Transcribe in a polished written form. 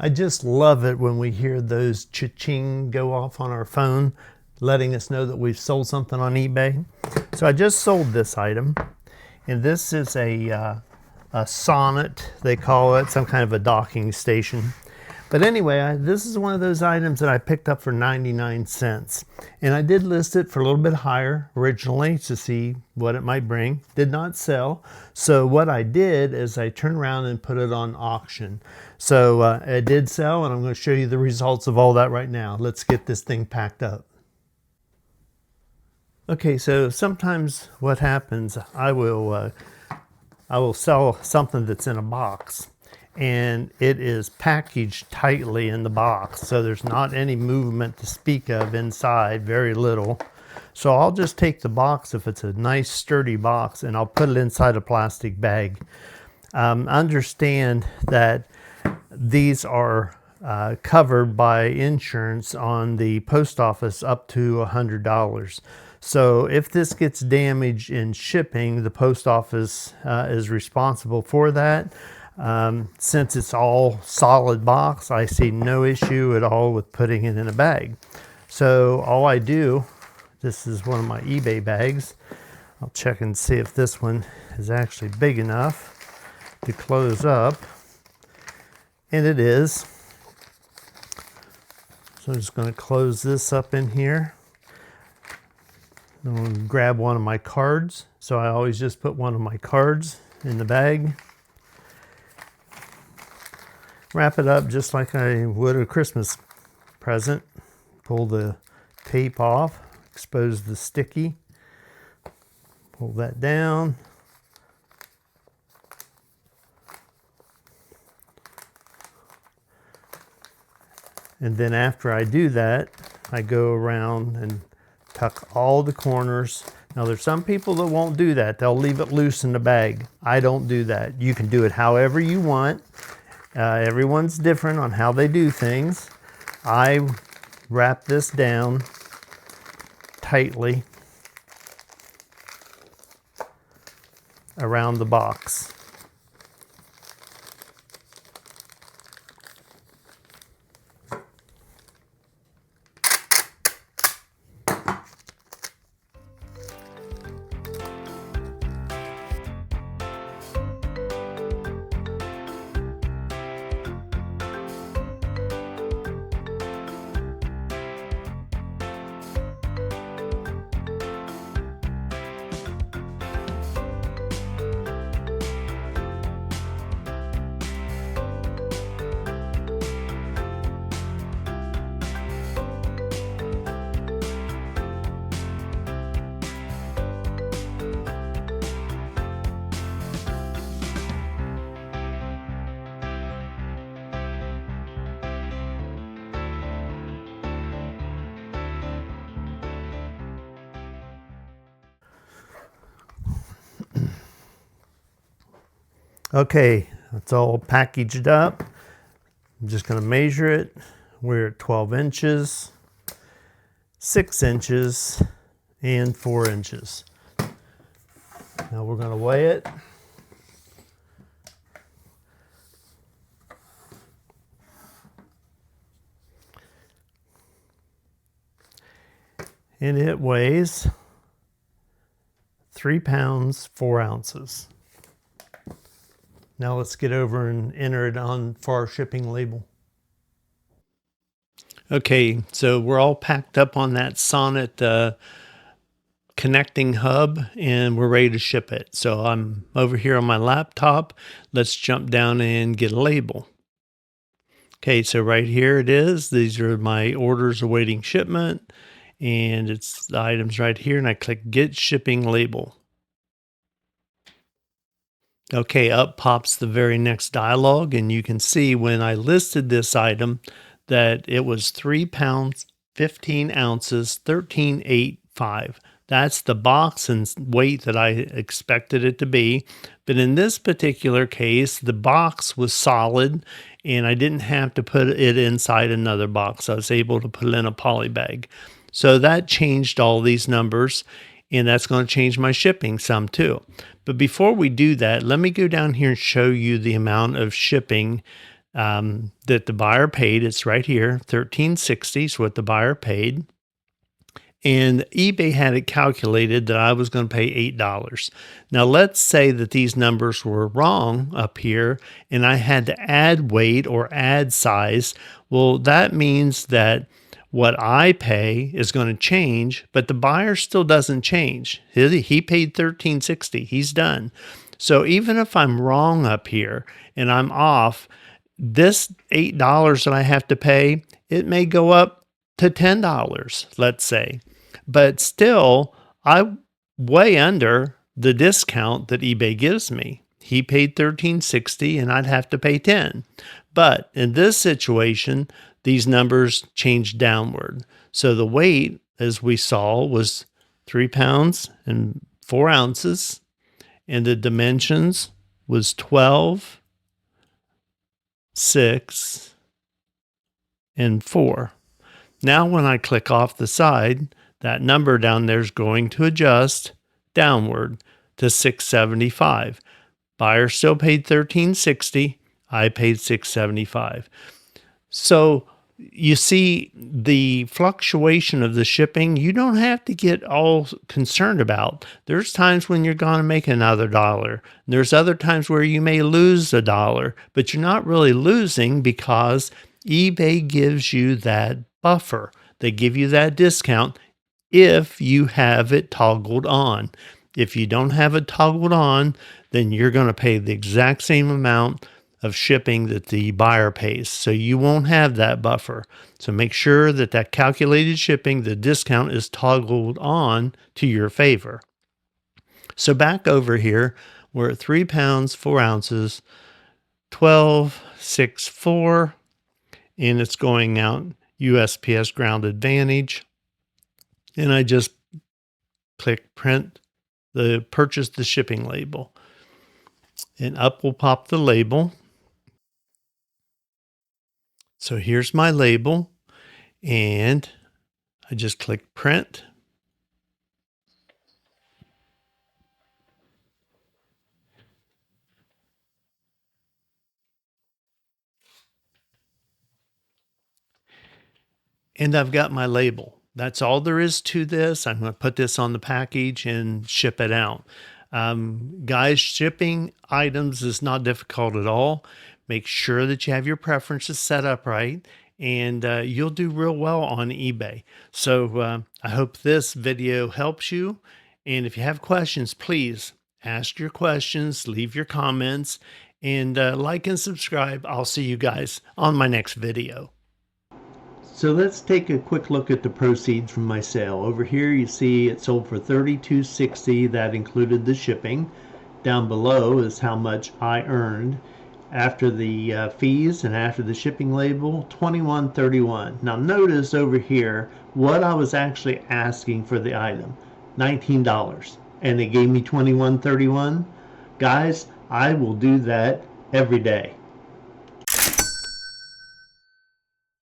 I just love it when we hear those cha-ching go off on our phone, letting us know that we've sold something on eBay. So I just sold this item, and this is a sonnet, they call it, some kind of a docking station. But anyway, this is one of those items that I picked up for 99 cents. And I did list it for a little bit higher originally to see what it might bring. Did not sell. So what I did is I turned around and put it on auction. So it did sell, and I'm going to show you the results of all that right now. Let's get this thing packed up. Okay, so sometimes what happens, I will sell something that's in a box, and it is packaged tightly in the box, so there's not any movement to speak of inside, very little. So I'll just take the box, if it's a nice sturdy box, and I'll put it inside a plastic bag. Understand that these are covered by insurance on the post office up to $100. So if this gets damaged in shipping, the post office is responsible for that. Since it's all solid box, I see no issue at all with putting it in a bag. So all I do, this is one of my eBay bags. I'll check and see if this one is actually big enough to close up. And it is. So I'm just going to close this up in here. I'm going to grab one of my cards. So I always just put one of my cards in the bag. Wrap it up just like I would a Christmas present. Pull the tape off, expose the sticky. Pull that down. And then after I do that, I go around and tuck all the corners. Now there's some people that won't do that. They'll leave it loose in the bag. I don't do that. You can do it however you want. Everyone's different on how they do things. I wrap this down tightly around the box. Okay, it's all packaged up. I'm just going to measure it. We're at 12 inches, 6 inches, and 4 inches. Now we're going to weigh it. And it weighs 3 pounds, 4 ounces. Now let's get over and enter it on for our shipping label. Okay, so we're all packed up on that Sonnet connecting hub, and we're ready to ship it. So I'm over here on my laptop. Let's jump down and get a label. Okay, so right here it is. These are my orders awaiting shipment, and it's the items right here, and I click Get Shipping Label. Okay, up pops the very next dialog, and you can see when I listed this item that it was 3 pounds, 15 ounces, 13.85. That's the box and weight that I expected it to be. But in this particular case, the box was solid, and I didn't have to put it inside another box. I was able to put it in a poly bag. So that changed all these numbers, and that's going to change my shipping some too. But before we do that, let me go down here and show you the amount of shipping that the buyer paid. It's right here, $13.60 is what the buyer paid. And eBay had it calculated that I was going to pay $8. Now, let's say that these numbers were wrong up here and I had to add weight or add size. Well, that means that what I pay is going to change, but the buyer still doesn't change. He paid $13.60. He's done. So even if I'm wrong up here and I'm off, this $8 that I have to pay, it may go up to $10, let's say. But still, I way under the discount that eBay gives me. He paid $13.60 and I'd have to pay $10. But in this situation, these numbers changed downward. So the weight, as we saw, was 3 pounds and 4 ounces, and the dimensions was 12, 6, and 4. Now when I click off the side, that number down there is going to adjust downward to $6.75. Buyer still paid $13.60. I paid $6.75. So you see the fluctuation of the shipping, you don't have to get all concerned about. There's times when you're going to make another dollar. There's other times where you may lose $1, but you're not really losing because eBay gives you that buffer. They give you that discount if you have it toggled on. If you don't have it toggled on, then you're going to pay the exact same amount of shipping that the buyer pays. So you won't have that buffer. So make sure that that calculated shipping, the discount is toggled on to your favor. So back over here, we're at 3 pounds, 4 ounces, 12, 6, 4, and it's going out USPS Ground Advantage. And I just click print purchase the shipping label. And up will pop the label. So here's my label, and I just click print. And I've got my label. That's all there is to this. I'm going to put this on the package and ship it out. Guys, shipping items is not difficult at all. Make sure that you have your preferences set up right, and you'll do real well on eBay. So I hope this video helps you. And if you have questions, please ask your questions, leave your comments, and like and subscribe. I'll see you guys on my next video. So let's take a quick look at the proceeds from my sale. Over here you see it sold for $32.60. That included the shipping. Down below is how much I earned after the fees and after the shipping label, $21.31. Now notice over here what I was actually asking for the item, $19, and they gave me $21.31. Guys, I will do that every day.